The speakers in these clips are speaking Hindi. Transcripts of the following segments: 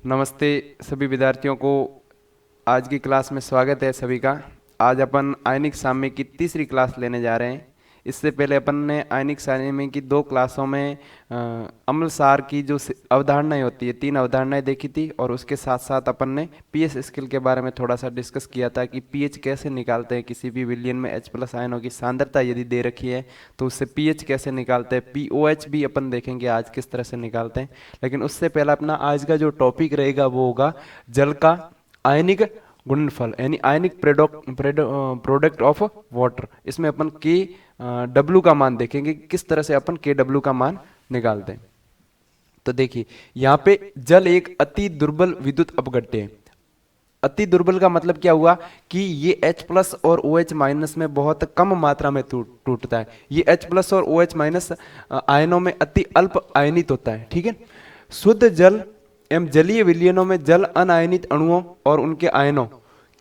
नमस्ते सभी विद्यार्थियों को। आज की क्लास में स्वागत है सभी का। आज अपन आयनिक साम्य की तीसरी क्लास लेने जा रहे हैं। इससे पहले अपन ने आयनिक साम्य की दो क्लासों में अम्ल सार की जो अवधारणाएं होती है, तीन अवधारणाएं देखी थी, और उसके साथ साथ अपन ने पीएच स्केल के बारे में थोड़ा सा डिस्कस किया था कि पीएच कैसे निकालते हैं। किसी भी विलयन में H प्लस आयनों की सांद्रता यदि दे रखी है तो उससे पीएच कैसे निकालते हैं। पीओएच भी अपन देखेंगे आज किस तरह से निकालते हैं। लेकिन उससे पहला अपना आज का जो टॉपिक रहेगा वो होगा जल का आयनिक गुणनफल, यानी आयनिक प्रोडक्ट ऑफ वाटर। इसमें अपन के डब्ल्यू का मान देखेंगे, किस तरह से अपन के डब्ल्यू का मान निकालते हैं। तो देखिए यहाँ पे जल एक अति दुर्बल विद्युत अपघट्य है। अति दुर्बल का मतलब क्या हुआ कि ये H प्लस और OH माइनस में बहुत कम मात्रा में टूटता है। ये H प्लस और OH माइनस आयनों में अति अल्प आयनित होता है। ठीक है, शुद्ध जल एवं जलीय विलयनों में जल अनायनित अणुओं और उनके आयनों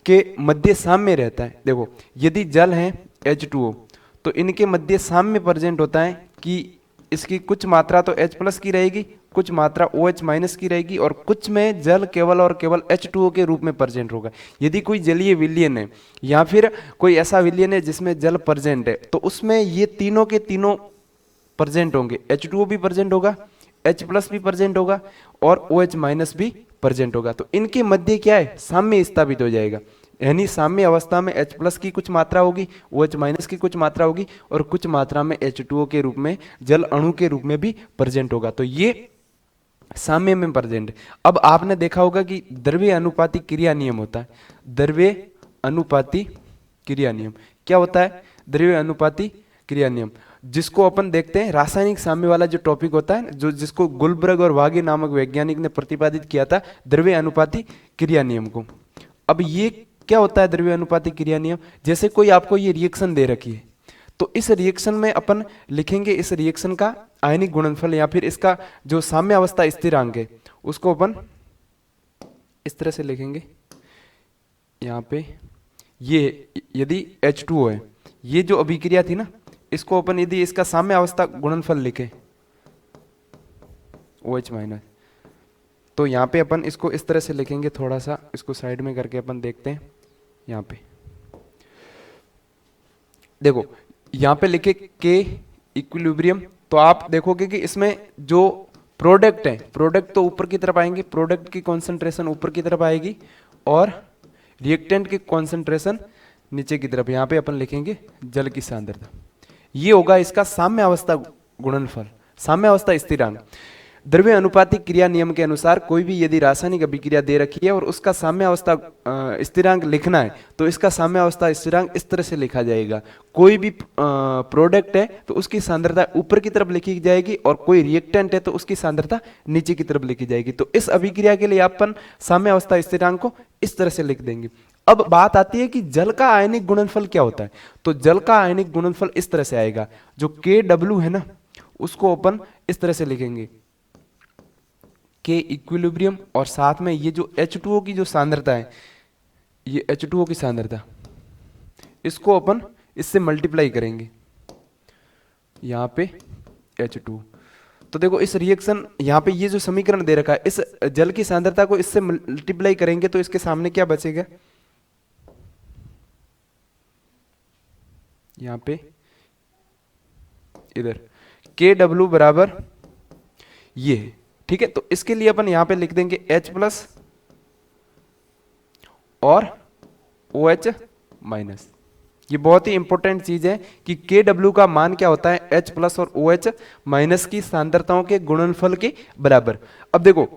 के मध्य साम्य रहता है। देखो यदि जल है H2O तो इनके मध्य साम्य प्रेजेंट होता है कि इसकी कुछ मात्रा तो H प्लस की रहेगी, कुछ मात्रा OH माइनस की रहेगी, और कुछ में जल केवल और केवल H2O के रूप में प्रेजेंट होगा। यदि कोई जलीय विलयन है या फिर कोई ऐसा विलयन है जिसमें जल प्रेजेंट है तो उसमें ये तीनों के तीनों प्रेजेंट होंगे। H2O भी प्रेजेंट होगा, H प्लस भी प्रेजेंट होगा और OH माइनस भी प्रेजेंट होगा। तो इनके मध्य क्या है, साम्य स्थापित हो जाएगा। यानी साम्य अवस्था में H प्लस की कुछ मात्रा होगी, OH माइनस की कुछ मात्रा होगी, और कुछ मात्रा में H2O के रूप में जल अणु के रूप में भी प्रेजेंट होगा। तो ये साम्य में प्रेजेंट। अब आपने देखा होगा कि द्रव्य अनुपाती क्रिया नियम होता है। द्रव्य अनुपाती क्रिया नियम क्या होता है? द्रव्य अनुपाती क्रिया नियम, जिसको अपन देखते हैं रासायनिक साम्य वाला जो टॉपिक होता है, जो जिसको गुलबर्ग और वागे नामक वैज्ञानिक ने प्रतिपादित किया था, द्रव्य अनुपाती क्रिया नियम को। अब ये क्या होता है द्रव्य अनुपाती क्रिया नियम? जैसे कोई आपको ये रिएक्शन दे रखी है तो इस रिएक्शन में अपन लिखेंगे इस रिएक्शन का आयनिक गुणनफल या फिर इसका जो साम्य अवस्था स्थिरांक है उसको अपन इस तरह से लिखेंगे। यहाँ पे ये यदि H2O है, ये जो अभिक्रिया थी ना, इसको अपन यदि इसका साम्य अवस्था गुणनफल लिखे OH माइनस, तो यहाँ पे अपन इसको इस तरह से लिखेंगे। थोड़ा सा इसको साइड में करके अपन देखते हैं। यहाँ पे देखो, यहाँ पे लिखे के इक्विलिब्रियम, तो आप देखोगे कि इसमें जो प्रोडक्ट है, प्रोडक्ट तो ऊपर की तरफ आएंगे, प्रोडक्ट की कॉन्सेंट्रेशन ऊपर की तरफ आएगी और रिएक्टेंट की कॉन्सेंट्रेशन नीचे की तरफ। यहाँ पे अपन लिखेंगे जल की सांद्रता। ये होगा इसका साम्य अवस्था गुणनफल, साम्य अवस्था स्थिरांक। द्रव्य अनुपाती क्रिया नियम के अनुसार कोई भी यदि रासायनिक अभिक्रिया दे रखी है और उसका साम्य अवस्था स्थिरांक लिखना है तो इसका साम्य अवस्था स्थिरांक इस तरह से लिखा जाएगा। कोई भी प्रोडक्ट है तो उसकी सांद्रता ऊपर की तरफ लिखी जाएगी, और कोई रिएक्टेंट है तो उसकी सांद्रता नीचे की तरफ लिखी जाएगी। तो इस अभिक्रिया के लिए अपन साम्य अवस्था स्थिरांक को इस तरह से लिख देंगे। अब बात आती है कि जल का आयनिक गुणनफल क्या होता है। तो जल का आयनिक गुणनफल इस तरह से आएगा। जो KW है ना, उसको अपन इस तरह से लिखेंगे के इक्विलिब्रियम, और साथ में ये जो H2O की जो सांद्रता है, ये H2O की सांद्रता, इसको अपन इससे मल्टीप्लाई करेंगे यहाँ पे H2। तो देखो इस रिएक्शन, यहाँ पे ये जो समीकरण दे रखा है, इस जल की सांद्रता को इससे मल्टीप्लाई करेंगे तो इसके सामने क्या बचेगा? यहाँ पे इधर KW बराबर ये है। ठीक है, तो इसके लिए अपन यहां पे लिख देंगे H प्लस और OH माइनस। ये बहुत ही इंपॉर्टेंट चीज है कि KW का मान क्या होता है? H प्लस और OH माइनस की सांद्रताओं के गुणनफल के बराबर। अब देखो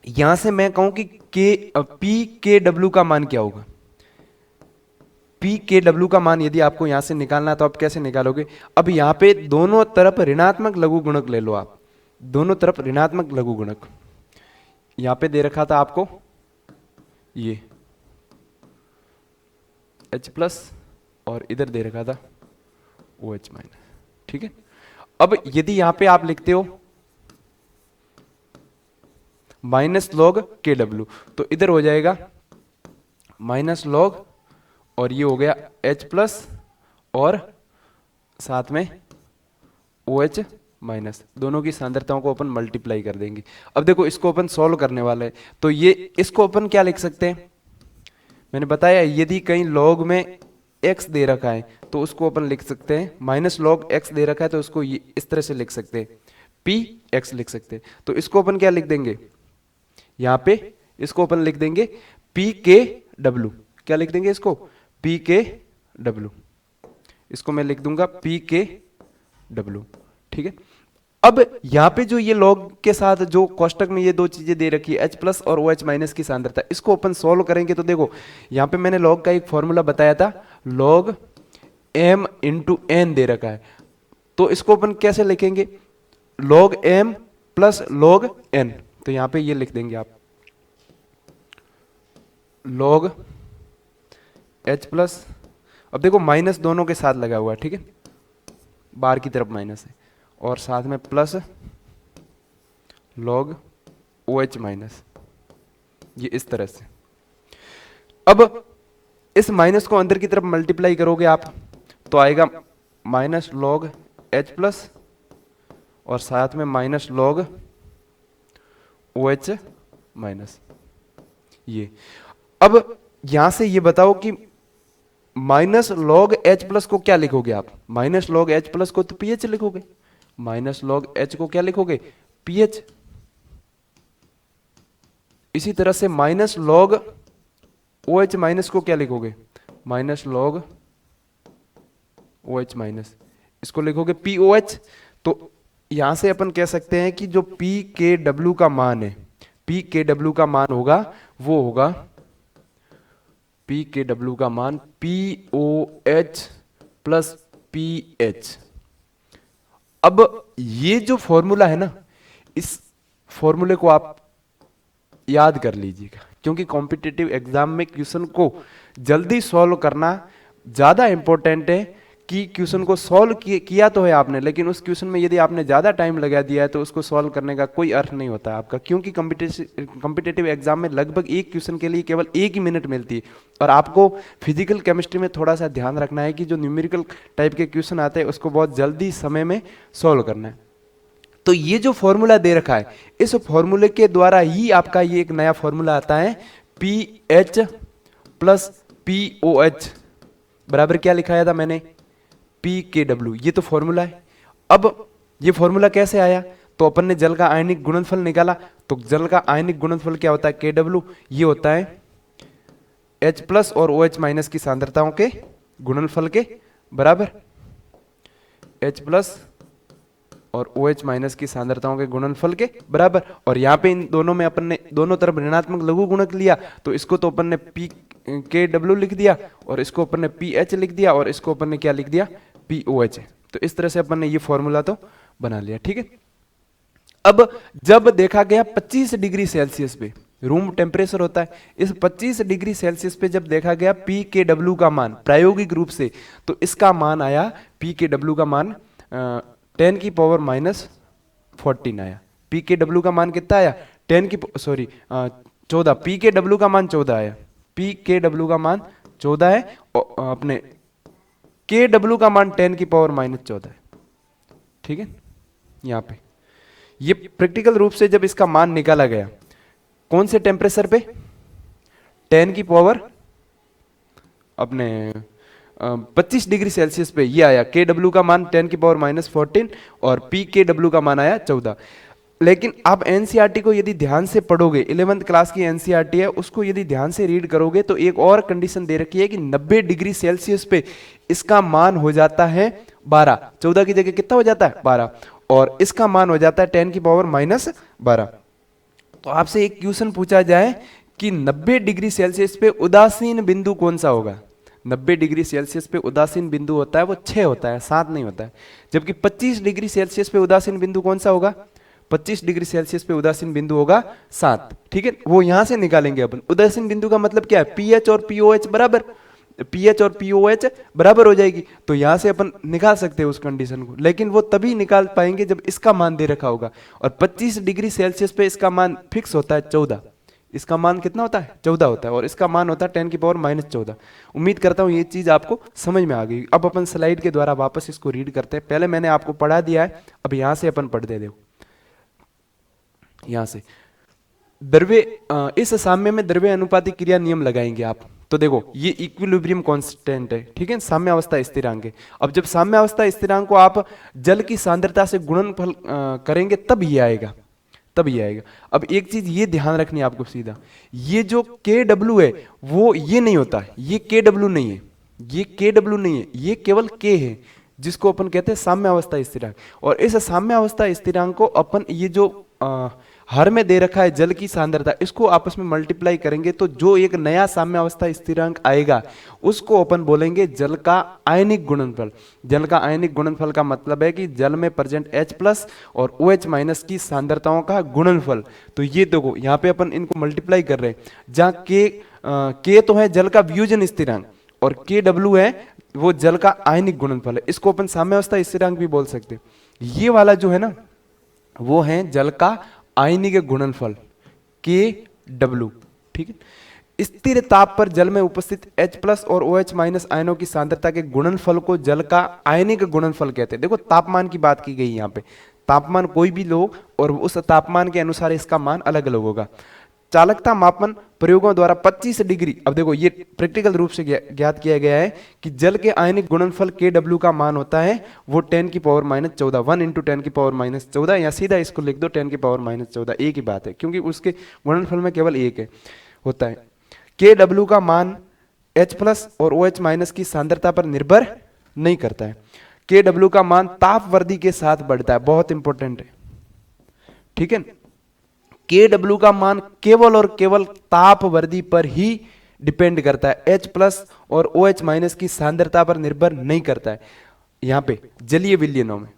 यहां से मैं कहूं कि PKW का मान क्या होगा? PKW का मान यदि आपको यहां से निकालना है तो आप कैसे निकालोगे? अब यहां पे दोनों तरफ ऋणात्मक लघु गुणक ले लो। आप दोनों तरफ ऋणात्मक लघु गुणक, यहां पे दे रखा था आपको ये H प्लस और इधर दे रखा था OH माइनस। ठीक है, अब यदि यहां पे आप लिखते हो माइनस लॉग KW तो इधर हो जाएगा माइनस लॉग, और ये हो गया H प्लस और साथ में OH माइनस, दोनों की सांद्रताओं को अपन मल्टीप्लाई कर देंगे। अब देखो इसको अपन सॉल्व करने वाले हैं, तो ये इसको अपन क्या लिख सकते हैं, मैंने बताया यदि कहीं लॉग में x दे रखा है तो उसको अपन लिख सकते हैं माइनस लॉग x दे रखा है तो उसको इस तरह से लिख सकते हैं, पी एक्स लिख सकते हैं। तो इसको अपन क्या लिख देंगे, यहां पे इसको अपन लिख देंगे पी के डब्ल्यू, क्या लिख देंगे इसको, पी के डब्ल्यू, इसको मैं लिख दूंगा पी के डब्ल्यू, ठीक है। अब यहां पे जो ये लॉग के साथ जो कोष्टक में ये दो चीजें दे रखी है H प्लस और OH माइनस की सांद्रता, इसको अपन सॉल्व करेंगे तो देखो यहां पे मैंने लॉग का एक फॉर्मूला बताया था, लॉग m इंटू एन दे रखा है, तो इसको अपन कैसे लिखेंगे, log m plus log n, तो यहां पे ये लिख देंगे आप लॉग H प्लस, अब देखो माइनस दोनों के साथ लगा हुआ है, ठीक है, बाहर की तरफ माइनस है, और साथ में प्लस लॉग OH माइनस, ये इस तरह से। अब इस माइनस को अंदर की तरफ मल्टीप्लाई करोगे आप तो आएगा माइनस लॉग H प्लस और साथ में माइनस लॉग OH माइनस, ये। अब यहां से ये बताओ कि माइनस लॉग H प्लस को क्या लिखोगे आप, माइनस लॉग H प्लस को तो पीएच लिखोगे, माइनस लॉग H को क्या लिखोगे, पीएच। इसी तरह से माइनस लॉग OH माइनस को क्या लिखोगे, माइनस लॉग OH माइनस, इसको लिखोगे POH। तो यहां से अपन कह सकते हैं कि जो पी के डब्ल्यू का मान है, पी के डब्ल्यू का मान होगा वो होगा पी के डब्ल्यू का मान POH प्लस PH। अब ये जो फॉर्मूला है ना, इस फॉर्मूले को आप याद कर लीजिएगा, क्योंकि कॉम्पिटिटिव एग्जाम में क्वेश्चन को जल्दी सॉल्व करना ज्यादा इंपॉर्टेंट है कि क्वेश्चन को सॉल्व किया तो है आपने, लेकिन उस क्वेश्चन में यदि आपने ज्यादा टाइम लगा दिया है तो उसको सॉल्व करने का कोई अर्थ नहीं होता आपका, क्योंकि कॉम्पिटिटिव एग्जाम में लगभग एक क्वेश्चन के लिए केवल 1 मिनट मिलती है। और आपको फिजिकल केमिस्ट्री में थोड़ा सा ध्यान रखना है कि जो न्यूमेरिकल टाइप के क्वेश्चन आते हैं उसको बहुत जल्दी समय में सॉल्व करना है। तो ये जो फॉर्मूला दे रखा है, इस फॉर्मूले के द्वारा ही आपका ये एक नया फॉर्मूला आता है, PH प्लस POH बराबर क्या लिखाया था मैंने, PKW, ये तो फॉर्मूला है। अब ये फॉर्मूला कैसे आया, तो अपन ने जल का आयनिक गुणनफल निकाला, तो जल का आयनिक गुणनफल क्या होता है, KW, ये होता है H प्लस और OH माइनस की सांद्रताओं के गुणनफल के बराबर, H प्लस और OH माइनस की सांद्रताओं के गुणनफल के बराबर। और यहाँ पे इन दोनों में अपन ने दोनों तरफ ऋणात्मक लघु गुणक लिया, तो इसको तो अपन ने PKW लिख दिया और इसको अपन ने PH लिख दिया और इसको अपन ने क्या लिख दिया, POH। तो इस तरह से अपन ने ये फॉर्मूला तो बना लिया, ठीक है। अब जब देखा गया 25 डिग्री सेल्सियस पे रूम टेम्परेचर होता है, इस 25 डिग्री सेल्सियस पे जब देखा गया PKW का मान प्रायोगिक रूप से, तो इसका मान आया PKW का मान 10 की पावर माइनस 14 आया। PKW का मान कितना आया, 14, PKW का मान 14 आया, PKW का मान 14 है और अपने KW का मान 10 की पावर माइनस 14 है, ठीक है। यहां पे ये प्रैक्टिकल रूप से जब इसका मान निकाला गया, कौन से टेम्परेचर पे, 10 की पावर अपने 25 डिग्री सेल्सियस पे ये आया, KW का मान 10 की पावर माइनस 14 और PKW का मान आया 14। लेकिन आप एनसीईआरटी को यदि ध्यान से पढ़ोगे, 11th क्लास की एनसीईआरटी है, उसको यदि ध्यान से रीड करोगे तो एक और कंडीशन दे रखी है कि 90 डिग्री सेल्सियस पे इसका मान हो जाता है 12, 14 की जगह कितना हो जाता है 12, और इसका मान हो जाता है 10 की पावर माइनस 12। तो आपसे एक क्वेश्चन पूछा जाए कि 90 डिग्री सेल्सियस पे उदासीन बिंदु कौन सा होगा, 90 डिग्री सेल्सियस पे उदासीन बिंदु होता है वो 6 होता है, 7 नहीं होता है। जबकि 25 डिग्री सेल्सियस पे उदासीन बिंदु कौन सा होगा, 25 डिग्री सेल्सियस पे उदासीन बिंदु होगा 7, ठीक है। वो यहां से निकालेंगे अपन। उदासीन बिंदु का मतलब क्या है, पीएच और पीओएच बराबर, पीएच और पीओएच बराबर हो जाएगी, तो यहां से अपन निकाल सकते हैं उस कंडीशन को। लेकिन वो तभी निकाल पाएंगे जब इसका मान दे रखा होगा, और 25 डिग्री सेल्सियस पे इसका मान फिक्स होता है 14, इसका मान कितना होता है 14 होता है, और इसका मान होता है 10⁻⁻14। उम्मीद करता हूं ये चीज आपको समझ में आ गई। अब अपन स्लाइड के द्वारा वापस इसको रीड करते हैं। पहले मैंने आपको पढ़ा दिया है, अब यहां से अपन पढ़ दे। देखो यहां से द्रव्य इस साम्य में द्रव्य अनुपाती क्रिया नियम लगाएंगे आप। तो देखो ये इक्विलिब्रियम कांस्टेंट है, ठीक है, साम्य अवस्था स्थिरांक है। अब जब साम्य अवस्था स्थिरांक को आप जल की सांद्रता से गुणनफल करेंगे तब ये आएगा, तब ये आएगा। अब एक चीज ये ध्यान रखनी है आपको सीधा, ये जो KW है वो ये नहीं होता है, ये KW नहीं है, ये KW नहीं है, ये केवल K है, जिसको अपन कहते हैं साम्य अवस्था स्थिरांक। और इस साम्य अवस्था स्थिरांक को अपन ये जो हर में दे रखा है जल की सांद्रता, इसको आपस में मल्टीप्लाई करेंगे तो जो एक नया साम्य अवस्था स्थिरांक आएगा उसको अपन बोलेंगे जल का आयनिक गुणनफल। जल का आयनिक गुणनफल का मतलब है कि जल में प्रेजेंट H+ और OH- की सांद्रताओं का गुणनफल। तो ये देखो यहाँ पे अपन इनको मल्टीप्लाई कर रहे हैं, जहाँ K तो है जल का वियोजन स्थिरांक और KW है वो जल का आयनिक गुणनफल है। इसको अपन साम्य अवस्था स्थिरांक भी बोल सकते हैं। ये वाला जो है ना वो है जल का आयनिक गुणनफल KW, ठीक है। स्थिर ताप पर जल में उपस्थित H+ और OH- आयनों की सांद्रता के गुणनफल को जल का आयनिक गुणनफल कहते हैं। देखो तापमान की बात की गई यहाँ पे, तापमान कोई भी लो और उस तापमान के अनुसार इसका मान अलग अलग होगा। चालकता मापन प्रयोगों द्वारा 25 डिग्री, अब देखो ये प्रैक्टिकल रूप से ज्ञात किया गया है कि जल के आयनिक गुणनफल KW का मान होता है वो 10⁻14, 1 × 10⁻14, या सीधा इसको लिख दो 10⁻14। एक ही बात है क्योंकि उसके गुणनफल में केवल एक है होता है। KW का मान H+ और OH- की सांद्रता पर निर्भर नहीं करता है। KW का मान ताप वृद्धि के साथ बढ़ता है, बहुत इंपॉर्टेंट है, ठीक है। KW का मान केवल और केवल ताप वृद्धि पर ही डिपेंड करता है, H+ और OH- की सांद्रता पर निर्भर नहीं करता है। यहां पे जलीय विलयनों में,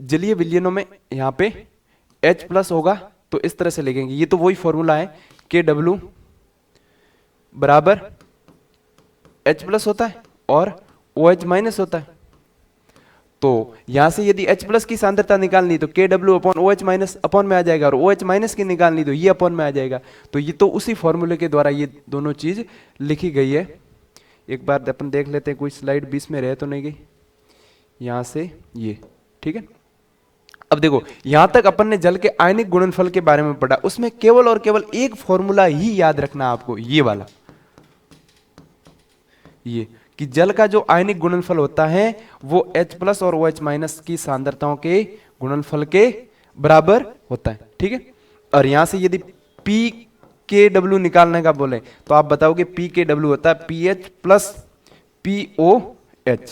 जलीय विलयनों में यहां पे H+ होगा तो इस तरह से लिखेंगे, ये तो वही फॉर्मूला है, KW बराबर H+ होता है और OH- होता है। तो यहां से यदि H+ की सांद्रता निकालनी तो KW/OH- अपॉन में आ जाएगा, और OH- की निकालनी तो ये अपॉन में आ जाएगा। तो ये तो उसी फॉर्मूले के द्वारा ये दोनों चीज लिखी गई है। एक बार अपन देख लेते हैं कोई स्लाइड बीच में रह तो नहीं गई, यहां से ये, ठीक है। अब देखो यहां तक अपन ने जल के आयनिक गुणनफल के बारे में पढ़ा, उसमें केवल और केवल एक फॉर्मूला ही याद रखना आपको, ये वाला, ये कि जल का जो आयनिक गुणनफल होता है वो H+ और OH- की सांद्रताओं के गुणनफल के बराबर होता है, ठीक है। और यहां से यदि PKW निकालने का बोले तो आप बताओगे PKW होता है PH + POH,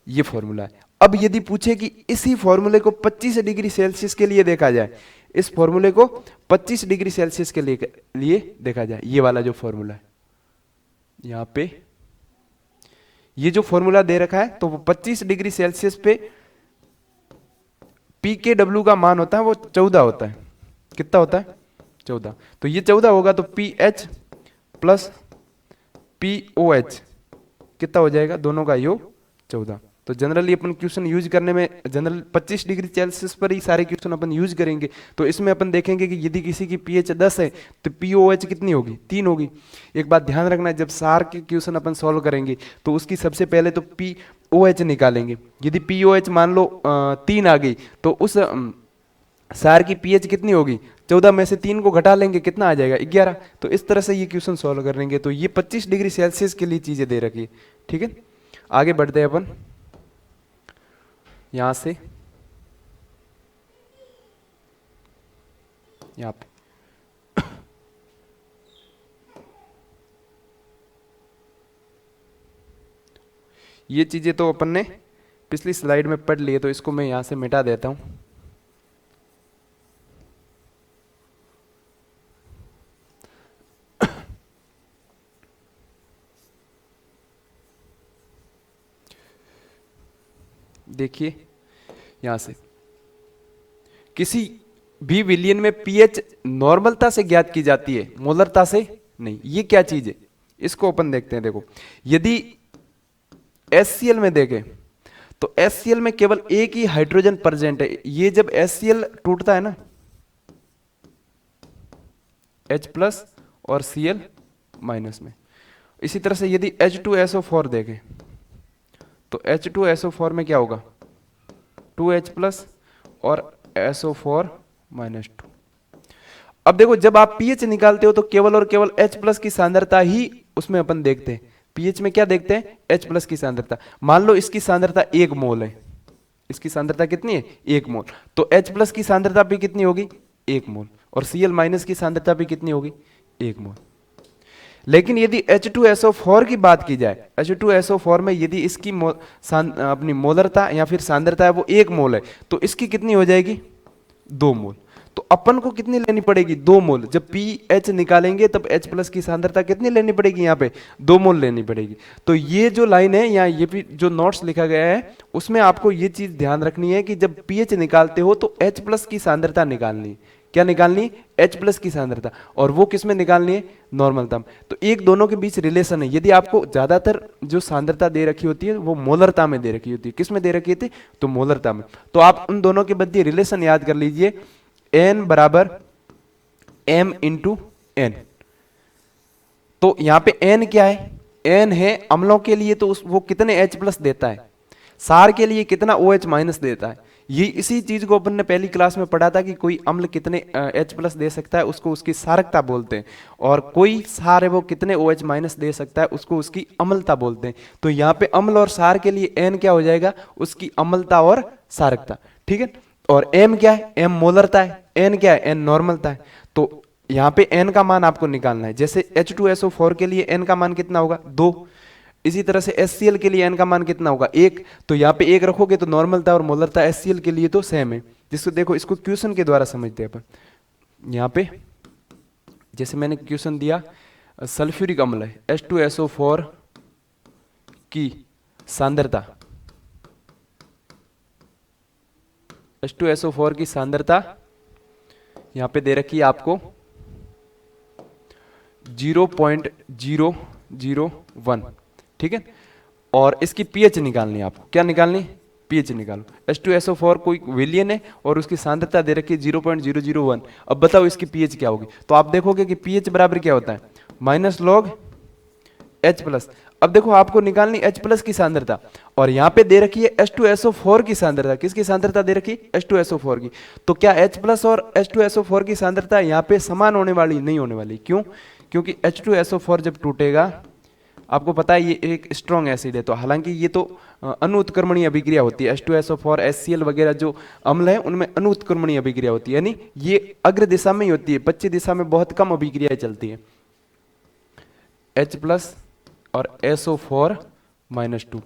ये फॉर्मूला है। अब यदि पूछे कि इसी फॉर्मूले को 25 डिग्री सेल्सियस के लिए देखा जाए, इस फॉर्मूले को 25 डिग्री सेल्सियस के लिए देखा जाए, ये वाला जो फॉर्मूला है यहां पे, ये जो फॉर्मूला दे रखा है तो वो 25 डिग्री सेल्सियस पे PKW का मान होता है वो 14 होता है। कितना होता है 14। तो ये 14 होगा तो PH + POH कितना हो जाएगा, दोनों का योग 14। तो जनरली अपन क्वेश्चन यूज करने में जनरल 25 डिग्री सेल्सियस पर ही सारे क्वेश्चन अपन यूज करेंगे। तो इसमें अपन देखेंगे कि यदि किसी की pH 10 है तो POH कितनी होगी, 3 होगी। एक बात ध्यान रखना, जब सार के क्वेश्चन अपन सॉल्व करेंगे तो उसकी सबसे पहले तो POH निकालेंगे। यदि POH मान लो 3 आ गई तो उस सार की pH कितनी होगी, 14 में से 3 को घटा लेंगे, कितना आ जाएगा 11। तो इस तरह से ये क्वेश्चन सॉल्व कर लेंगे। तो ये 25 डिग्री सेल्सियस के लिए चीजें दे रखी, ठीक है। आगे बढ़ते हैं अपन यहां से, यहां पे ये चीजें तो अपन ने पिछली स्लाइड में पढ़ ली है, तो इसको मैं यहां से मिटा देता हूं। देखिए यहां से किसी भी विलयन में पीएच नॉर्मलता से ज्ञात की जाती है, मोलरता से नहीं। ये क्या चीज है इसको अपन देखते हैं। देखो यदि HCl में देखें तो HCl में केवल एक ही हाइड्रोजन प्रेजेंट है। ये जब HCl टूटता है ना, H प्लस और Cl माइनस में। इसी तरह से यदि H2SO4 देखें तो H2SO4 में क्या होगा, 2H प्लस और SO4 माइनस 2। अब देखो जब आप पीएच निकालते हो तो केवल और केवल H प्लस की सांद्रता ही उसमें अपन देखते हैं। पीएच में क्या देखते हैं, H प्लस की सांद्रता। मान लो इसकी सांद्रता 1 मोल है, इसकी सांद्रता कितनी है, 1 मोल, तो H प्लस की सांद्रता भी कितनी होगी, 1 मोल, और Cl माइनस की सांद्रता भी कितनी होगी, 1 मोल। लेकिन यदि H2SO4 की बात की जाए, H2SO4 में यदि इसकी अपनी मोलरता या फिर सांद्रता है वो 1 मोल है, तो इसकी कितनी हो जाएगी, 2 मोल। तो अपन को कितनी लेनी पड़ेगी, 2 मोल। जब पीएच निकालेंगे तब H प्लस की सांद्रता कितनी लेनी पड़ेगी, यहाँ पे 2 मोल लेनी पड़ेगी। तो ये जो लाइन है या ये भी जो नोट्स लिखा गया है उसमें आपको ये चीज ध्यान रखनी है कि जब पीएच निकालते हो तो H प्लस की सांद्रता निकालनी है। क्या निकालनी है, H प्लस की सांद्रता, और वो किसमें निकालनी है, नॉर्मलता में। तो एक दोनों के बीच रिलेशन है। यदि आपको ज्यादातर जो सांद्रता दे रखी होती है वो मोलरता में दे रखी होती है, किसमें दे रखी थी, तो मोलरता में। तो आप उन दोनों के मध्य रिलेशन याद कर लीजिए, N बराबर M इंटू N। तो यहां पे N क्या है, N है अम्लों के लिए तो वो कितने H प्लस देता है, सार के लिए कितना OH माइनस देता है। ये इसी चीज को अपन ने पहली क्लास में पढ़ा था कि कोई अम्ल कितने H प्लस दे सकता है उसको उसकी सारकता बोलते हैं, और कोई सार है वो कितने OH माइनस दे सकता है उसको उसकी अम्लता बोलते हैं। तो यहाँ पे अम्ल और सार के लिए N क्या हो जाएगा, उसकी अम्लता और सारकता, ठीक है। और M क्या है, M मोलरता है, N क्या है, N नॉर्मलता है। तो यहाँ पे N का मान आपको निकालना है। जैसे H2SO4 के लिए N का मान कितना होगा, 2। इसी तरह से HCl के लिए N का मान कितना होगा, 1। तो यहाँ पे 1 रखोगे तो नॉर्मलता और मोलरता HCl के लिए तो सेम है। जिसको देखो इसको क्वेश्चन के द्वारा समझते हैं अपन। यहाँ पे जैसे मैंने क्वेश्चन दिया, सल्फ्यूरिक अम्ल है, H2SO4 की सांद्रता, H2SO4 की सांद्रता यहां पे दे रखी है आपको 0.001, ठीक है। और इसकी पीएच निकालनी है आपको, क्या निकालनी, पीएच निकालो। H2SO4 कोई विलियन है और उसकी सांद्रता दे रखी है 0.001। अब बताओ इसकी पीएच क्या होगी। तो आप देखोगे कि पीएच बराबर क्या होता है, माइनस लॉग H प्लस। अब देखो आपको निकालनी H प्लस की सांद्रता, और यहां पे दे रखी है H2SO4 की सांद्रता। किसकी सांद्रता दे रखी, H2SO4 की। तो क्या H प्लस और H2SO4 की सांद्रता यहां पे समान होने वाली, नहीं होने वाली। क्यों, क्योंकि H2SO4 जब टूटेगा, आपको पता है ये एक स्ट्रॉन्ग एसिड है, तो हालांकि ये तो अनुत्क्रमणीय अभिक्रिया होती है। H2SO4 HCl वगैरह जो अम्ल है उनमें अनुत्क्रमणीय अभिक्रिया होती है, यानी ये अग्र दिशा में ही होती है, पश्चिम दिशा में बहुत कम अभिक्रियाएं चलती है। H प्लस और SO4 माइनस 2।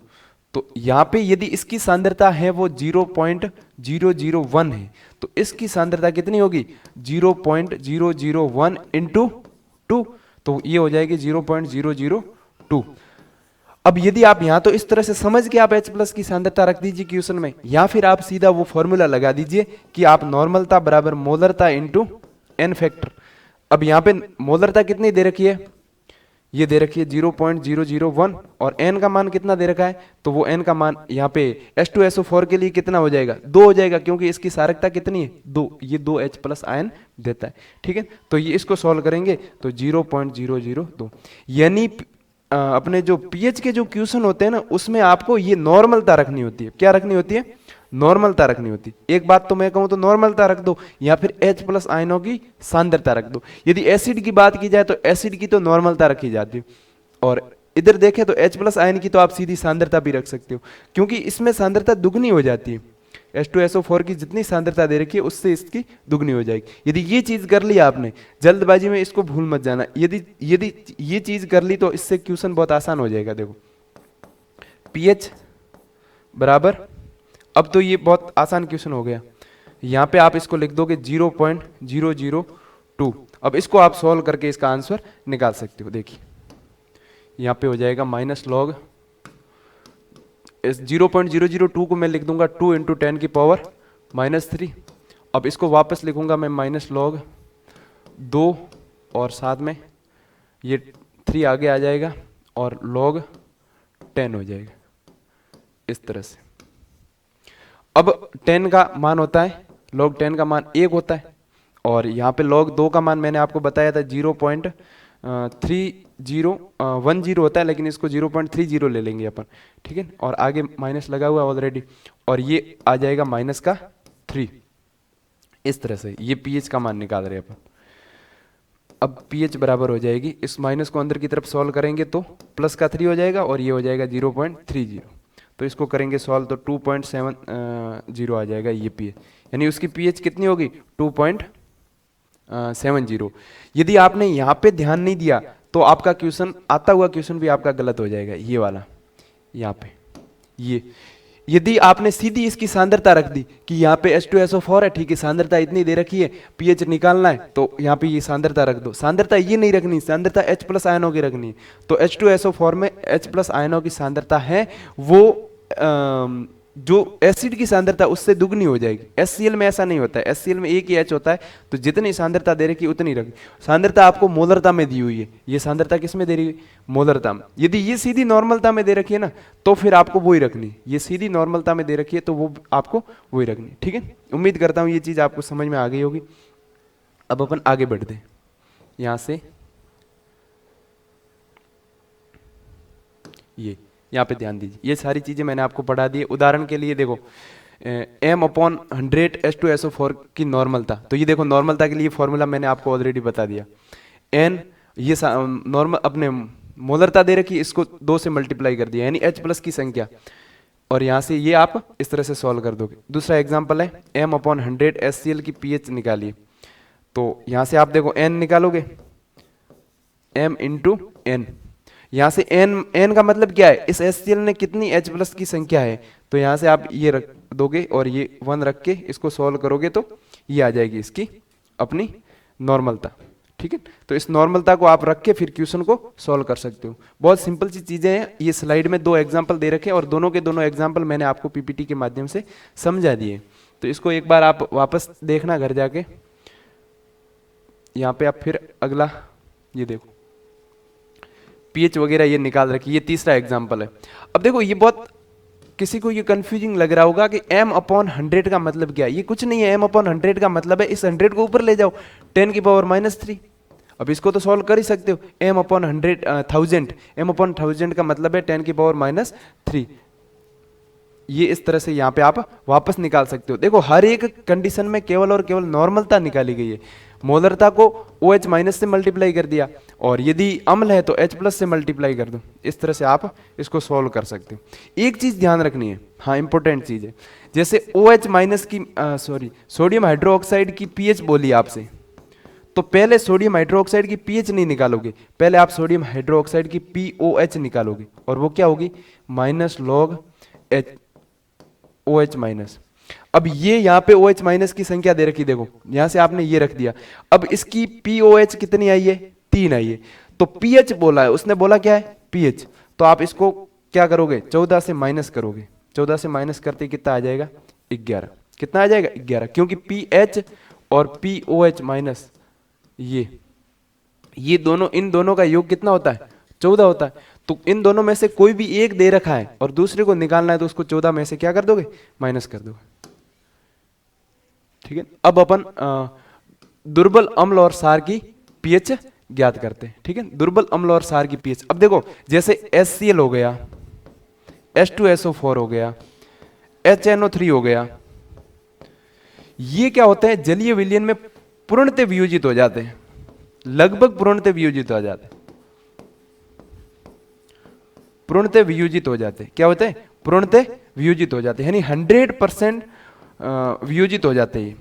तो यहां पे यदि इसकी सांद्रता है वो 0.001 है, तो इसकी सांद्रता कितनी होगी, 0.001 इंटू 2, तो ये हो जाएगी 0.002। अब यदि आप यहां तो इस तरह से समझ के आप H प्लस की सांद्रता रख दीजिए क्वेश्चन में, या फिर आप सीधा वो फॉर्मूला लगा दीजिए कि आप नॉर्मलता बराबर मोलरता इंटू N फैक्टर। अब यहां पे मोलरता कितनी दे रखी है, ये दे रखी है 0.001, और N का मान कितना दे रखा है, तो वो N का मान यहाँ पे H2SO4 के लिए कितना हो जाएगा, 2 हो जाएगा, क्योंकि इसकी सारकता कितनी है, 2। ये 2 H प्लस आयन देता है, ठीक है। तो ये इसको सॉल्व करेंगे तो 0.002, यानी अपने जो पीएच के जो क्वेश्चन होते हैं ना उसमें आपको ये नॉर्मलता रखनी होती है। क्या रखनी होती है, नॉर्मलता रखनी होती है। एक बात तो मैं कहूं तो नॉर्मलता रख दो, या फिर H प्लस आयनों की सांद्रता रख दो। यदि एसिड की बात की जाए तो एसिड की तो नॉर्मलता रखी जाती है, और इधर देखें तो H प्लस आयन की तो आप सीधी सांद्रता भी रख सकते हो, क्योंकि इसमें सांद्रता दुगनी हो जाती है। H2SO4 की जितनी सांद्रता दे रखी है उससे इसकी दुगनी हो जाएगी। यदि ये चीज कर ली आपने, जल्दबाजी में इसको भूल मत जाना, यदि यदि ये चीज कर ली तो इससे क्वेश्चन बहुत आसान हो जाएगा। देखो पीएच बराबर, अब तो ये बहुत आसान क्वेश्चन हो गया, यहां पे आप इसको लिख दोगे 0.002। अब इसको आप सॉल्व करके इसका आंसर निकाल सकते हो। देखिए यहां पे हो जाएगा माइनस लॉग, इस 0.002 को मैं लिख दूंगा 2 इंटू 10 की पावर -3। अब इसको वापस लिखूंगा मैं माइनस लॉग 2, और साथ में ये 3 आगे आ जाएगा और लॉग 10 हो जाएगा इस तरह से। अब 10 का मान होता है, log 10 का मान 1 होता है, और यहाँ पे log 2 का मान मैंने आपको बताया था 0.3010 होता है, लेकिन इसको 0.30 ले लेंगे अपन, ठीक है। और आगे माइनस लगा हुआ है ऑलरेडी, और ये आ जाएगा -3। इस तरह से ये pH का मान निकाल रहे हैं अपन। अब pH बराबर हो जाएगी, इस माइनस को अंदर की तरफ सॉल्व करेंगे तो +3 हो जाएगा, और ये हो जाएगा 0.30। तो इसको करेंगे सॉल्व तो 2.70 आ जाएगा ये pH, यानी उसकी pH कितनी होगी 2.70। यदि आपने यहाँ पे ध्यान नहीं दिया तो आपका क्वेश्चन, आता हुआ क्वेश्चन भी आपका गलत हो जाएगा, ये वाला यहाँ पे। ये यदि आपने सीधी इसकी सांद्रता रख दी कि यहाँ पे H2SO4 है, ठीक है, सांद्रता इतनी दे रखी है, pH निकालना है, तो यहाँ पे ये सांद्रता रख दो। सांद्रता ये नहीं रखनी, सांद्रता H+ आयनों की रखनी है। तो H2SO4 में H+ आयनों की सांद्रता है वो जो एसिड की सांद्रता उससे दुगनी हो जाएगी। HCl में ऐसा नहीं होता है, HCl में एक ही H होता है, तो जितनी सांद्रता दे रखी उतनी रखी। सांद्रता आपको मोलरता में दी हुई है, ये सांद्रता किस में दे रही है, मोलरता में। यदि ये सीधी नॉर्मलता में दे रखी है ना, तो फिर आपको वही रखनी। ये सीधी नॉर्मलता में दे रखी है तो वो आपको वही रखनी, ठीक है। उम्मीद करता हूँ ये चीज आपको समझ में आ गई होगी। अब अपन आगे बढ़ते हैं यहां से, ये यहाँ पे ध्यान दीजिए, ये सारी चीजें मैंने आपको पढ़ा दी है। उदाहरण के लिए देखो, m/100 H2SO4 की नॉर्मलता, तो ये देखो नॉर्मलता के लिए फॉर्मूला मैंने आपको ऑलरेडी बता दिया। n ये नॉर्मल अपने मोलरता दे रखी, इसको 2 से मल्टीप्लाई कर दिया, यानी H+ की संख्या, और यहाँ से ये आप इस तरह से सॉल्व कर दोगे। दूसरा एग्जाम्पल है m/100 HCl की pH निकालिए, तो यहाँ से आप देखो n निकालोगे, m × n, यहां से n का मतलब क्या है, इस HCl ने कितनी H+ की संख्या है, तो यहां से आप ये रख दोगे और ये 1 रख के इसको सॉल्व करोगे तो ये आ जाएगी इसकी अपनी नॉर्मलता, ठीक है। तो इस नॉर्मलता को आप रख के फिर क्वेश्चन को सॉल्व कर सकते हो। बहुत सिंपल सी चीजें हैं। ये स्लाइड में 2 एग्जाम्पल दे रखे और दोनों के दोनों एग्जाम्पल मैंने आपको पीपीटी के माध्यम से समझा दिए, तो इसको एक बार आप वापस देखना घर जाके। यहाँ पे आप फिर अगला ये देखो pH वगैरह ये निकाल रखी, ये तीसरा एग्जाम्पल है। अब देखो ये बहुत किसी को ये कंफ्यूजिंग लग रहा होगा कि m/100 का मतलब क्या है। ये कुछ नहीं है, m/100 का मतलब है इस 100 को ऊपर ले जाओ 10⁻³ अब इसको तो सॉल्व कर ही सकते हो। m/1000 का मतलब है 10⁻³ ये इस तरह से यहाँ पे आप वापस निकाल सकते हो। देखो हर एक कंडीशन में केवल और केवल नॉर्मलता निकाली गई है। मोलरता को OH- से मल्टीप्लाई कर दिया, और यदि अम्ल है तो H+ से मल्टीप्लाई कर दो। इस तरह से आप इसको सॉल्व कर सकते हो। एक चीज ध्यान रखनी है, हाँ इंपॉर्टेंट चीज है, जैसे OH- की सोडियम हाइड्रोक्साइड की pH बोली आपसे, तो पहले सोडियम हाइड्रोक्साइड की pH नहीं निकालोगे, पहले आप सोडियम हाइड्रोक्साइड की POH निकालोगे, और वो क्या होगी -log OH-। अब ये यहाँ पे OH- की संख्या दे रखी, देखो यहां से आपने ये रख दिया। अब इसकी POH कितनी आई है, 3 आई है, तो pH बोला है उसने, बोला क्या है pH, तो आप इसको क्या करोगे 14 से माइनस करोगे। 14 से माइनस करते कितना आ जाएगा 11, कितना आ जाएगा 11, क्योंकि pH और POH- ये दोनों, इन दोनों का योग कितना होता है 14 होता है। तो इन दोनों में से कोई भी एक दे रखा है और दूसरे को निकालना है, तो उसको 14 में से क्या कर दोगे माइनस कर दोगे, ठीक है। अब अपन दुर्बल अम्ल और क्षार की pH ज्ञात करते हैं, ठीक है। दुर्बल अम्ल और क्षार की pH, अब देखो जैसे HCl हो गया, H2SO4 हो गया, HNO3 हो गया, ये क्या होते हैं जलीय विलयन में पूर्णतः वियोजित हो जाते हैं, लगभग पूर्णतः वियोजित हो जाते हैं, पूर्णतः वियोजित हो जाते हैं। क्या होते हैं पूर्णतः वियोजित हो जाते हैं, यानी 100% वियोजित हो जाते हैं।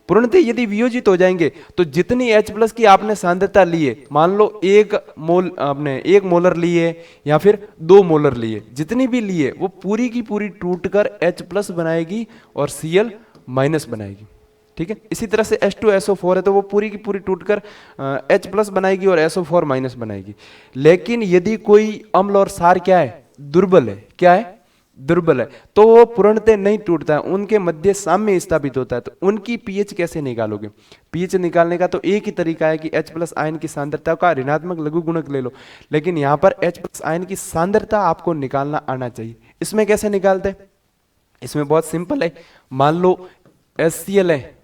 पूर्णतः यदि वियोजित हो जाएंगे तो जितनी H+ की आपने सांद्रता ली है, मान लो 1 मोल आपने 1 मोलर लिए या फिर 2 मोलर लिए, जितनी भी लिए वो पूरी की पूरी टूटकर H+ बनाएगी और Cl- बनाएगी, ठीक है। इसी तरह से H2SO4 है तो वो पूरी की पूरी टूटकर H+ बनाएगी और SO4- बनाएगी। लेकिन यदि कोई अम्ल और क्षार क्या है दुर्बल है, क्या है दुर्बल है, तो वो पूर्णतः नहीं टूटता है, उनके मध्य साम्य स्थापित होता है। तो उनकी pH कैसे निकालोगे, pH निकालने का तो एक ही तरीका है कि H+ आयन की सांद्रता का ऋणात्मक लघु गुणक ले लो, लेकिन यहाँ पर H+ आयन की सांद्रता आपको निकालना आना चाहिए। इसमें कैसे निकालते हैं, इसमें बहुत सिंपल है। मान लो HCl है,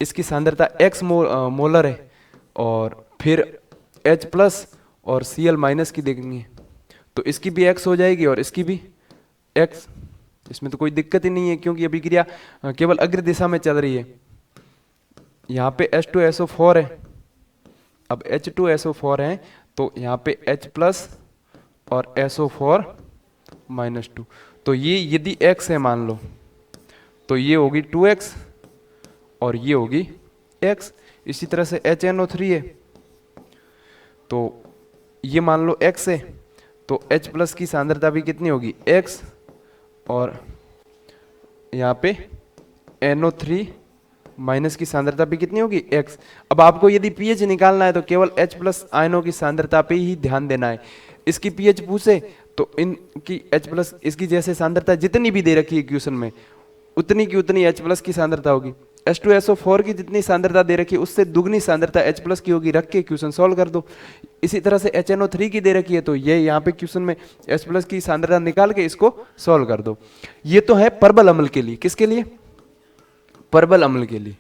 इसकी सांद्रता x मोलर है, और फिर H प्लस और Cl माइनस की देखेंगे तो इसकी भी x हो जाएगी और इसकी भी x। इसमें तो कोई दिक्कत ही नहीं है क्योंकि अभिक्रिया केवल अग्र दिशा में चल रही है। यहाँ पे H2SO4 है, अब H2SO4 है तो यहाँ पे H प्लस और SO4 माइनस 2, तो ये यदि x है मान लो तो ये होगी 2x और ये होगी x। इसी तरह से HNO3 है तो ये मान लो x है तो H प्लस की सांद्रता भी कितनी होगी x, और यहाँ पे NO3 माइनस की सांद्रता भी कितनी होगी x। अब आपको यदि pH निकालना है तो केवल H प्लस आयनों की सांद्रता पे ही ध्यान देना है। इसकी pH पूछे तो इनकी H प्लस इसकी जैसे सांद्रता जितनी भी दे रखी है क्वेश्चन में उतनी की उतनी H प्लस की सांद्रता होगी। H2SO4 की जितनी सांद्रता दे रखी है उससे दुगनी सांद्रता H प्लस की होगी, रख के क्वेश्चन सॉल्व कर दो। इसी तरह से HNO3 की दे रखी है तो ये यहाँ पे क्वेश्चन में H प्लस की सांद्रता निकाल के इसको सॉल्व कर दो। ये तो है परबल अम्ल के लिए। किसके लिए? परबल अम्ल के लिए।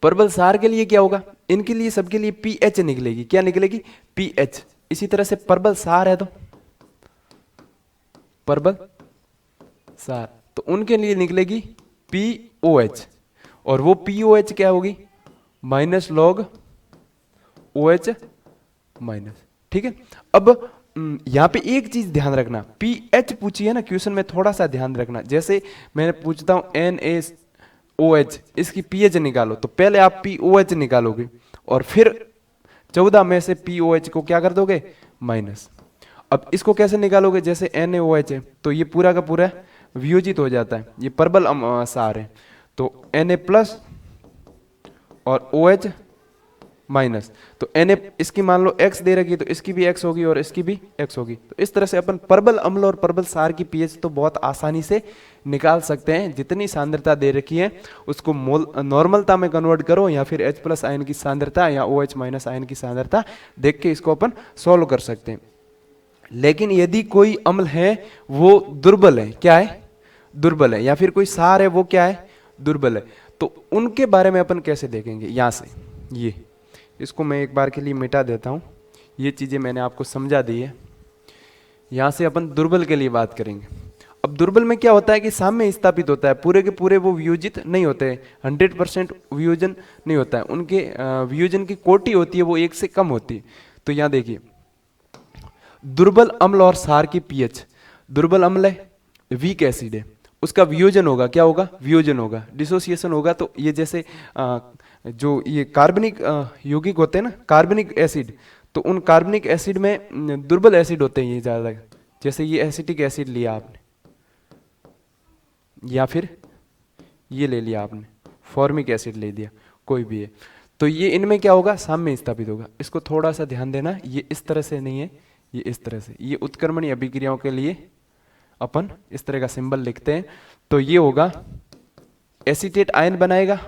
परबल सार के लिए क्या होगा? इनके लिए सबके लिए पीएच निकलेगी। क्या निकलेगी? पीएच। इसी तरह से परबल सार है तो परबल सार तो उनके लिए निकलेगी पीओएच, और वो पीओएच क्या होगी? Minus log OH minus. ठीक है। अब यहां पे एक चीज ध्यान रखना, पीएच पूछी है ना क्वेश्चन में, थोड़ा सा ध्यान रखना। जैसे मैं पूछता हूं NaOH, इसकी पीएच निकालो तो पहले आप पीओएच निकालोगे और फिर 14 में से पीओएच को क्या कर दोगे? माइनस। अब इसको कैसे निकालोगे? जैसे NaOH है तो ये पूरा का पूरा वियोजित हो जाता है, ये परबल सार है तो Na प्लस और OH माइनस, तो Na इसकी मान लो x दे रखी तो इसकी भी x होगी और इसकी भी x होगी। तो इस तरह से अपन परबल अम्ल और परबल सार की पीएच तो बहुत आसानी से निकाल सकते हैं। जितनी सांद्रता दे रखी है उसको नॉर्मलता में कन्वर्ट करो या फिर H प्लस आयन की सांद्रता या OH माइनस आयन की सांद्रता देख के इसको अपन सॉल्व कर सकते हैं। लेकिन यदि कोई अम्ल है वो दुर्बल है, क्या है? दुर्बल है, या फिर कोई सार है वो क्या है? दुर्बल है, तो उनके बारे में अपन कैसे देखेंगे? यहां से ये इसको मैं एक बार के लिए मिटा देता हूं, ये चीजें मैंने आपको समझा दी है। यहां से अपन दुर्बल के लिए बात करेंगे। अब दुर्बल में क्या होता है कि साम्य स्थापित होता है, पूरे के पूरे वो वियोजित नहीं होते, 100% वियोजन नहीं होता है, उनके वियोजन की कोटि होती है वो 1 से कम होती है। तो यहां देखिए दुर्बल अम्ल और सार की पीएच, दुर्बल अम्ल है, वीक एसिड है, उसका वियोजन होगा, क्या होगा? वियोजन होगा, डिसोसिएशन होगा। तो ये जैसे जो ये कार्बनिक यौगिक होते हैं ना, कार्बनिक एसिड, तो उन कार्बनिक एसिड में दुर्बल एसिड होते हैं ये ज्यादा। जैसे ये एसिटिक एसिड लिया आपने या फिर ये ले लिया आपने, फॉर्मिक एसिड ले दिया, कोई भी है, तो ये इनमें क्या होगा? साम्य स्थापित होगा। इसको थोड़ा सा ध्यान देना, ये इस तरह से नहीं है, ये इस तरह से। ये उत्क्रमणीय अभिक्रियाओं के लिए अपन इस तरह का सिंबल लिखते हैं। तो ये होगा एसीटेट आयन बनाएगा,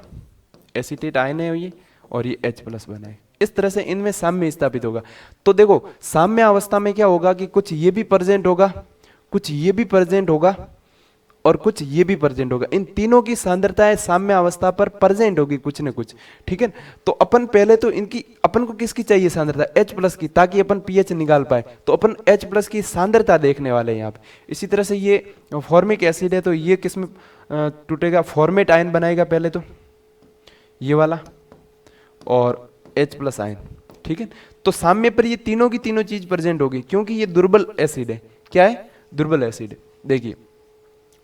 एसीटेट आयन है ये, और ये H प्लस बनाएगा। इस तरह से इनमें साम्य स्थापित होगा। तो देखो साम्य अवस्था में क्या होगा कि कुछ ये भी प्रेजेंट होगा, कुछ ये भी प्रेजेंट होगा और कुछ ये भी प्रेजेंट होगा। इन तीनों की सांद्रताएं साम्य अवस्था पर प्रेजेंट होगी कुछ न कुछ। ठीक है। तो अपन पहले तो इनकी, अपन को किसकी चाहिए सांद्रता? H प्लस की, ताकि अपन पीएच निकाल पाए। तो अपन H प्लस की सांद्रता देखने वाले हैं यहाँ पे। इसी तरह से ये फॉर्मिक एसिड है तो ये किस में टूटेगा? फॉर्मेट आयन बनाएगा पहले तो ये वाला, और H प्लस आयन। ठीक है। तो साम्य पर ये तीनों की तीनों चीज प्रेजेंट होगी क्योंकि ये दुर्बल एसिड है। क्या है? दुर्बल एसिड। देखिए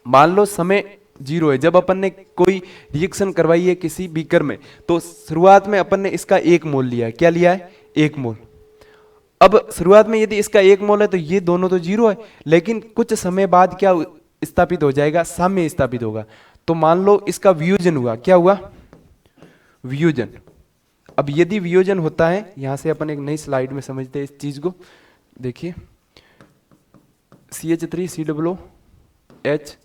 मान लो समय 0 है, जब अपन ने कोई रिएक्शन करवाई है किसी बीकर में, तो शुरुआत में अपन ने इसका 1 मोल लिया है। क्या लिया है? 1 मोल। अब शुरुआत में यदि इसका 1 मोल है तो ये दोनों तो 0 है, लेकिन कुछ समय बाद क्या स्थापित हो जाएगा? साम्य स्थापित होगा। तो मान लो इसका वियोजन हुआ। क्या हुआ? वियोजन। अब यदि वियोजन होता है, यहां से अपन एक नई स्लाइड में समझते हैं इस चीज को। देखिए CH3COOH,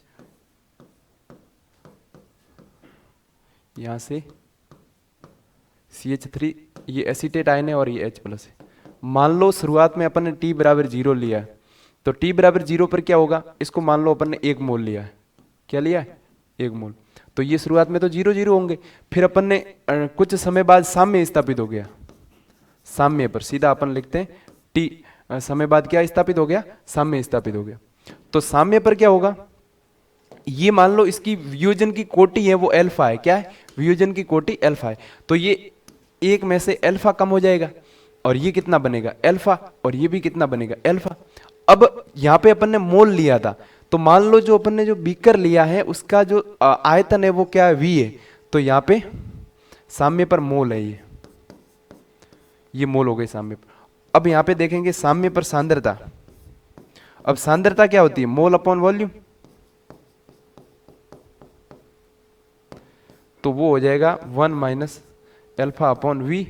यहां से CH3, ये एसीटेट आयन है और ये H प्लस है। मान लो शुरुआत में अपन ने T बराबर 0 लिया है, तो T बराबर 0 पर क्या होगा? इसको मान लो अपन ने 1 मोल लिया है। क्या लिया है? 1 मोल। तो ये शुरुआत में तो 0 0 होंगे, फिर अपन ने कुछ समय बाद साम्य स्थापित हो गया, साम्य पर सीधा अपन लिखते हैं टी, समय बाद क्या स्थापित हो गया, साम्य स्थापित हो गया। तो साम्य पर क्या होगा, ये मान लो इसकी वियोजन की कोटि है वो अल्फा है, क्या है, वियोजन की कोटि अल्फा है, तो ये एक में से अल्फा कम हो जाएगा और ये कितना बनेगा अल्फा, और ये भी कितना बनेगा अल्फा। अब यहां पे अपन ने मोल लिया था, तो मान लो जो अपन ने जो बीकर लिया है उसका जो आयतन है वो क्या है, v है, तो यहां पे साम्य पर मोल है, ये मोल हो गए साम्य पर। अब यहां पे देखेंगे साम्य पर सांद्रता, अब सांद्रता क्या होती है, मोल अपॉन वॉल्यूम, तो वो हो जाएगा 1 minus alpha upon V,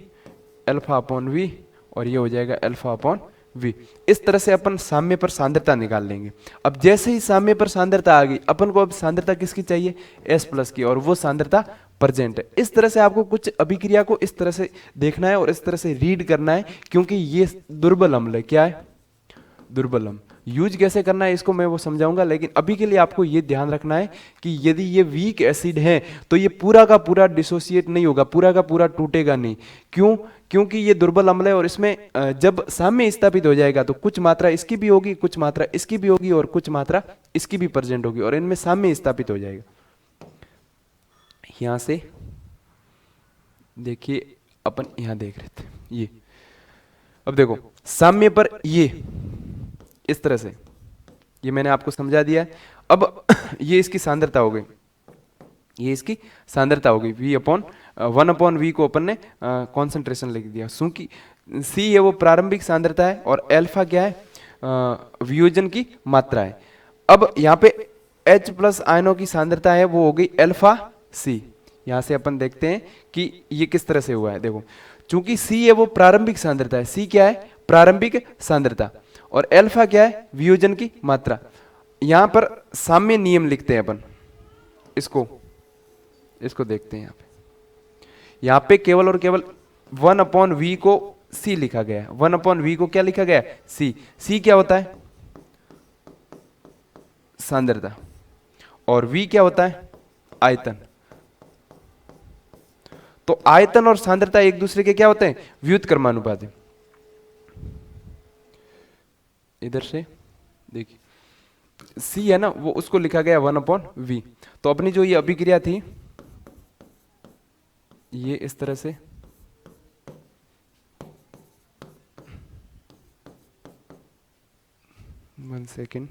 alpha upon V, और ये हो जाएगा अल्फा अपॉन वी। इस तरह से अपन साम्य पर सांद्रता निकाल लेंगे। अब जैसे ही साम्य पर सांद्रता आ गई, अपन को अब सांद्रता किसकी चाहिए, S प्लस की, और वो सांद्रता प्रेजेंट है। इस तरह से आपको कुछ अभिक्रिया को इस तरह से देखना है और इस तरह से रीड करना है, क्योंकि ये दुर्बल अम्ल है, क्या है, दुर्बल अम्ल। यूज कैसे करना है इसको मैं वो समझाऊंगा, लेकिन अभी के लिए आपको ये ध्यान रखना है कि यदि ये वीक एसिड है तो ये पूरा का पूरा डिसोसिएट नहीं होगा, पूरा का पूरा टूटेगा नहीं। क्यों, क्योंकि ये दुर्बल अम्ल है, और इसमें जब साम्य स्थापित हो जाएगा तो कुछ मात्रा इसकी भी होगी, कुछ मात्रा इसकी भी होगी, और कुछ मात्रा इसकी भी प्रेजेंट होगी, और इनमें साम्य स्थापित हो जाएगा। यहां से देखिए, अपन यहां देख रहे थे ये, अब देखो साम्य पर ये इस तरह से, ये मैंने आपको समझा दिया है। अब ये इसकी सांद्रता हो गई, ये इसकी सांद्रता हो गई, v अपॉन 1 अपॉन वी को अपन ने कॉन्सेंट्रेशन लिख दिया, क्योंकि c है वो प्रारंभिक सांद्रता है और अल्फा क्या है, वियोजन की मात्रा है। अब यहाँ पे H प्लस आयनों की सांद्रता है वो हो गई अल्फा c। यहाँ से अपन देखते हैं कि ये किस तरह से हुआ है, देखो चूंकि c है वो प्रारंभिक सांद्रता है, c क्या है, प्रारंभिक सांद्रता, और अल्फा क्या है, वियोजन की मात्रा। यहां पर साम्य नियम लिखते हैं अपन, इसको देखते हैं। यहां पे केवल और केवल 1 अपॉन वी को c लिखा गया है, 1 अपॉन वी को क्या लिखा गया है, c क्या होता है, सांद्रता, और v क्या होता है, आयतन। तो आयतन और सांद्रता एक दूसरे के क्या होते हैं, व्युत्क्रमानुपाती। इधर से देखिए C है ना, वो उसको लिखा गया 1 अपॉन वी। तो अपनी जो ये अभिक्रिया थी ये इस तरह से, वन सेकेंड,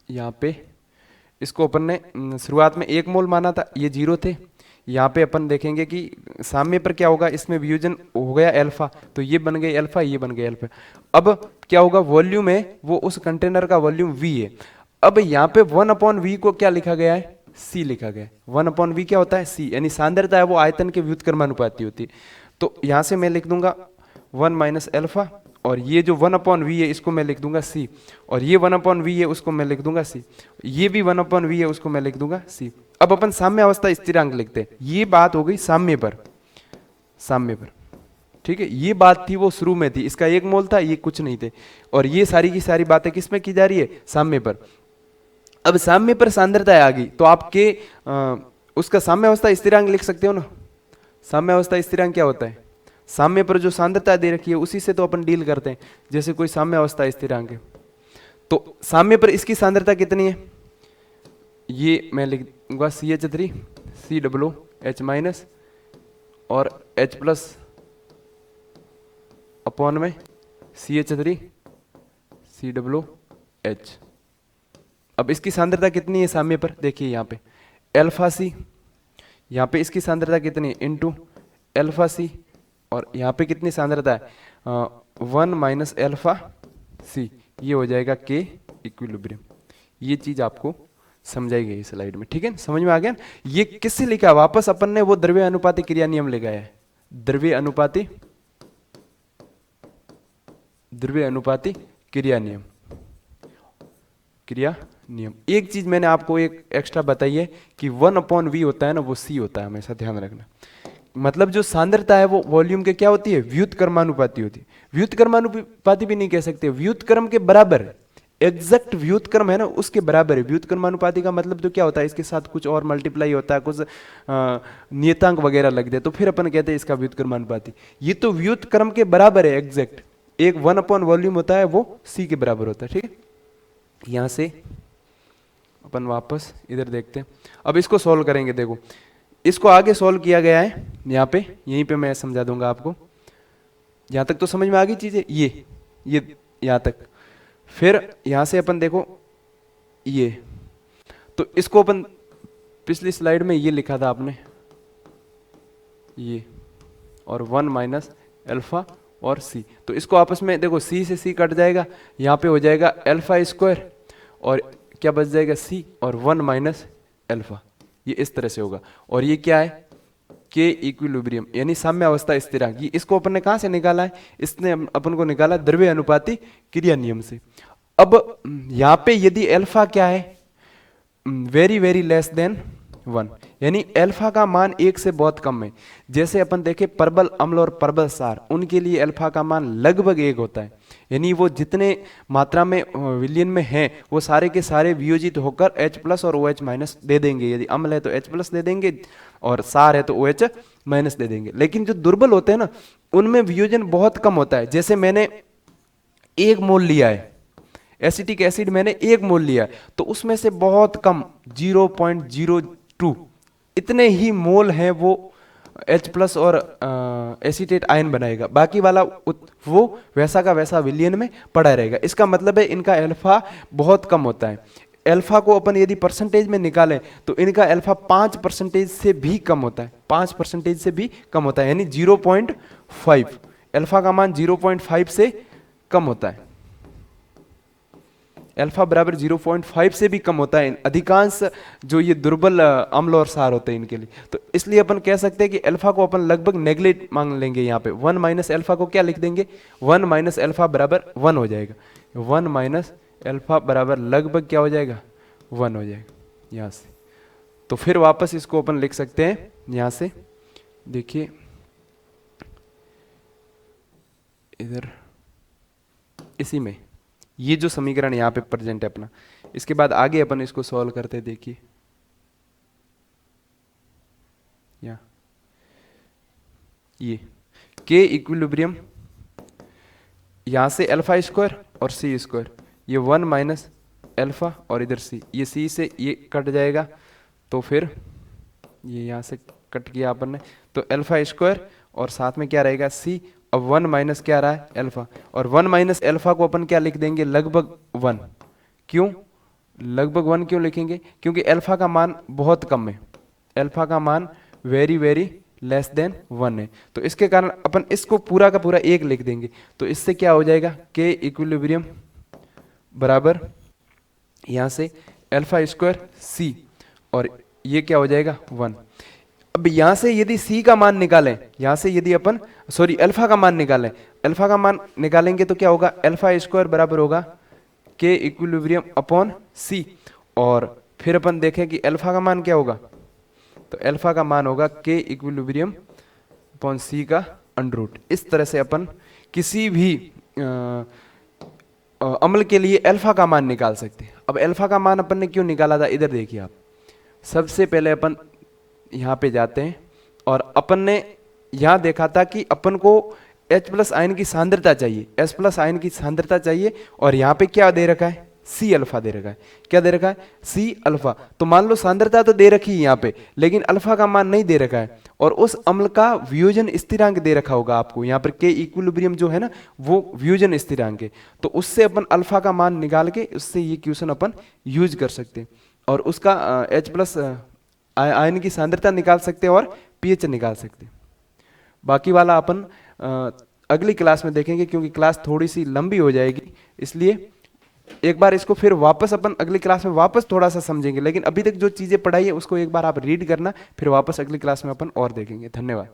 यहाँ पे इसको अपन ने शुरुआत में 1 मोल माना था, ये 0 थे। यहाँ पे अपन देखेंगे कि साम्य पर क्या होगा, इसमें वियोजन हो गया अल्फा, तो ये बन गई अल्फा, ये बन गई अल्फा। अब क्या होगा, वॉल्यूम है वो उस कंटेनर का वॉल्यूम v है। अब यहाँ पे 1 अपॉन वी को क्या लिखा गया है, c लिखा गया है। 1 अपॉन वी क्या होता है, c, यानी सांद्रता है वो आयतन के व्युत्क्रमानुपाती होती है। तो यहाँ से मैं लिख दूंगा 1 माइनस अल्फा, और ये जो 1 अपॉन वी है इसको मैं लिख दूंगा c, और ये 1 अपॉन वी है उसको मैं लिख दूंगा c, ये भी 1 अपॉन वी है उसको मैं लिख दूंगा c। अब अपन साम्य अवस्था स्थिरांक लिखते हैं। ये बात हो गई साम्य पर, साम्य पर, ठीक है। ये बात थी वो शुरू में थी, इसका 1 मोल था, ये कुछ नहीं थे, और ये सारी की सारी बातें किस में की जा रही है, साम्य पर। अब साम्य पर सांद्रता आ गई तो आपके उसका साम्य अवस्था स्थिरांक लिख सकते हो ना। साम्य अवस्था स्थिरांक क्या होता है, साम्य पर जो सांद्रता दे रखी है उसी से तो अपन डील करते हैं। जैसे कोई साम्य अवस्था स्थिरांक है तो साम्य पर इसकी सांद्रता कितनी है, ये मैं लिख दूंगा CH3 COOH माइनस और H प्लस अपॉन में CH3 COOH। अब इसकी सांद्रता कितनी है साम्य पर, देखिए यहाँ पे अल्फा सी, यहाँ पे इसकी सांद्रता कितनी है इनटू अल्फा सी, और यहाँ पे कितनी सांद्रता है 1 माइनस अल्फा सी, ये हो जाएगा K इक्विलिब्रियम। ये चीज आपको समझाई गई स्लाइड में, ठीक है, समझ में आ गया। ये किससे लिखा, वापस अपन ने वो द्रव्य अनुपाती क्रिया नियम लगाया है, द्रव्य अनुपाती क्रिया नियम, क्रिया नियम। एक चीज मैंने आपको एक एक्स्ट्रा बताई है कि 1 अपॉन वी होता है ना, वो c होता है, हमेशा ध्यान रखना। मतलब जो सांद्रता है वो वॉल्यूम के क्या होती है, व्युत्क्रमानुपाती होती है। व्युत्क्रमानुपाती भी नहीं कह सकते, व्युत्क्रम के बराबर, एग्जैक्ट व्युत्क्रम है ना उसके बराबर है। व्युत्क्रमानुपाती का मतलब तो क्या होता है, इसके साथ कुछ और मल्टीप्लाई होता है, कुछ नियतांक वगैरह लग जाए तो फिर अपन कहते हैं इसका व्युत्क्रमानुपाती। ये तो व्युत्क्रम के बराबर है एग्जैक्ट। एक 1/वॉल्यूम होता है वो c के बराबर होता है, ठीक है। यहां से अपन वापस इधर देखते हैं, अब इसको सोल्व करेंगे। देखो इसको आगे सोल्व किया गया है यहाँ पे, यहीं पे मैं समझा दूंगा आपको। यहां तक तो समझ में आ गई चीजें, ये यहां तक। फिर यहां से अपन देखो ये, तो इसको अपन पिछली स्लाइड में ये लिखा था आपने, ये और 1 माइनस अल्फा और सी, तो इसको आपस में देखो सी से सी कट जाएगा, यहाँ पे हो जाएगा अल्फा स्क्वायर और क्या बच जाएगा सी और 1 माइनस अल्फा, ये इस तरह से होगा। और ये क्या है, के इक्विलिब्रियम यानी साम्य अवस्था स्थिरांक। ये इसको अपन ने कहां से निकाला है, इसने अपन को निकाला द्रव्य अनुपाती क्रिया नियम से। अब यहां पे यदि अल्फा क्या है, वेरी वेरी लेस देन 1, यानी अल्फा का मान 1 से बहुत कम है। जैसे अपन देखें परबल अम्ल और परबल सार, उनके लिए अल्फा का मान लगभग 1 होता है, यानी वो जितने मात्रा में विलयन में हैं वो सारे के सारे वियोजित होकर H+ और OH- दे देंगे। यदि अम्ल है तो H+ दे देंगे और सार है तो OH- दे देंगे। लेकिन जो दुर्बल होते हैं ना उनमें वियोजन बहुत कम होता है। जैसे मैंने 1 मोल लिया है एसिटिक एसिड, मैंने 1 मोल लिया है तो उसमें से बहुत कम 0.02 इतने ही मोल हैं वो H+ और एसीटेट आयन बनाएगा, बाकी वाला वो वैसा का वैसा विलयन में पड़ा रहेगा। इसका मतलब है इनका अल्फा बहुत कम होता है। अल्फा को अपन यदि परसेंटेज में निकालें तो इनका अल्फा 5% से भी कम होता है, 5% से भी कम होता है, यानी 0.5। अल्फा का मान 0.5 से कम होता है, अल्फा बराबर 0.5 से भी कम होता है अधिकांश जो ये दुर्बल अम्ल और सार होते हैं इनके लिए। तो इसलिए अपन कह सकते हैं कि अल्फा को अपन लगभग नेगलेक्ट मान लेंगे। यहाँ पे 1 माइनस अल्फा को क्या लिख देंगे, 1 माइनस अल्फा बराबर 1 हो जाएगा। 1 माइनस अल्फा बराबर लगभग क्या हो जाएगा, 1 हो जाएगा यहाँ से। तो फिर वापस इसको अपन लिख सकते हैं यहाँ से, देखिए इधर इसी में ये जो समीकरण यहाँ पे प्रेजेंट है अपना, इसके बाद आगे अपन इसको सॉल्व करते हैं। देखिए ये के इक्विलिब्रियम, यहाँ से अल्फा स्क्वायर और सी स्क्वायर, ये 1 माइनस अल्फा और इधर सी, ये सी से ये कट जाएगा तो फिर ये यहाँ से कट किया अपन ने, तो अल्फा स्क्वायर और साथ में क्या रहेगा सी। अब 1 माइनस क्या रहा है अल्फा, और 1 माइनस अल्फा को अपन क्या लिख देंगे, लगभग 1। क्यों लगभग 1 क्यों लिखेंगे, क्योंकि अल्फा का मान बहुत कम है, अल्फा का मान वेरी वेरी लेस देन 1 है। तो इसके कारण अपन इसको पूरा का पूरा 1 लिख देंगे। तो इससे क्या हो जाएगा, के इक्विलिब्रियम बराबर यहाँ से अल्फा स्क्वायर सी और ये क्या हो जाएगा 1। अब यहां से यदि C का मान निकालें, यहां से यदि अपन अल्फा का मान निकालें, अल्फा का मान निकालेंगे तो क्या होगा, अल्फा स्क्वायर बराबर होगा के इक्विलिब्रियम अपॉन C। और फिर अपन देखें कि अल्फा का मान क्या होगा, तो अल्फा का मान होगा के इक्विलिब्रियम अपॉन C का अंडर रूट। इस तरह से अपन किसी भी अम्ल के लिए अल्फा का मान निकाल सकते हैं। अब अल्फा का मान अपन ने क्यों निकाला था, इधर देखिए आप। सबसे पहले अपन यहाँ पे जाते हैं और अपन ने यहाँ देखा था कि अपन को H+ आयन की सांद्रता चाहिए, H+ आयन की सांद्रता चाहिए, और यहाँ पे क्या दे रखा है, C अल्फा दे रखा है। क्या दे रखा है, C अल्फा। तो मान लो सांद्रता तो दे रखी है यहाँ पे, लेकिन अल्फा का मान नहीं दे रखा है, और उस अम्ल का वियोजन स्थिरांक दे रखा होगा आपको यहाँ पर, के इक्विलिब्रियम जो है ना वो वियोजन स्थिरांक है। तो उससे अपन अल्फा का मान निकाल के उससे ये क्वेश्चन अपन यूज कर सकते हैं, और उसका H+ आयन की सांद्रता निकाल सकते हैं और पीएच निकाल सकते हैं। बाकी वाला अपन अगली क्लास में देखेंगे, क्योंकि क्लास थोड़ी सी लंबी हो जाएगी, इसलिए एक बार इसको फिर वापस अपन अगली क्लास में वापस थोड़ा सा समझेंगे। लेकिन अभी तक जो चीजें पढ़ाई है उसको एक बार आप रीड करना, फिर वापस अगली क्लास में अपन और देखेंगे। धन्यवाद।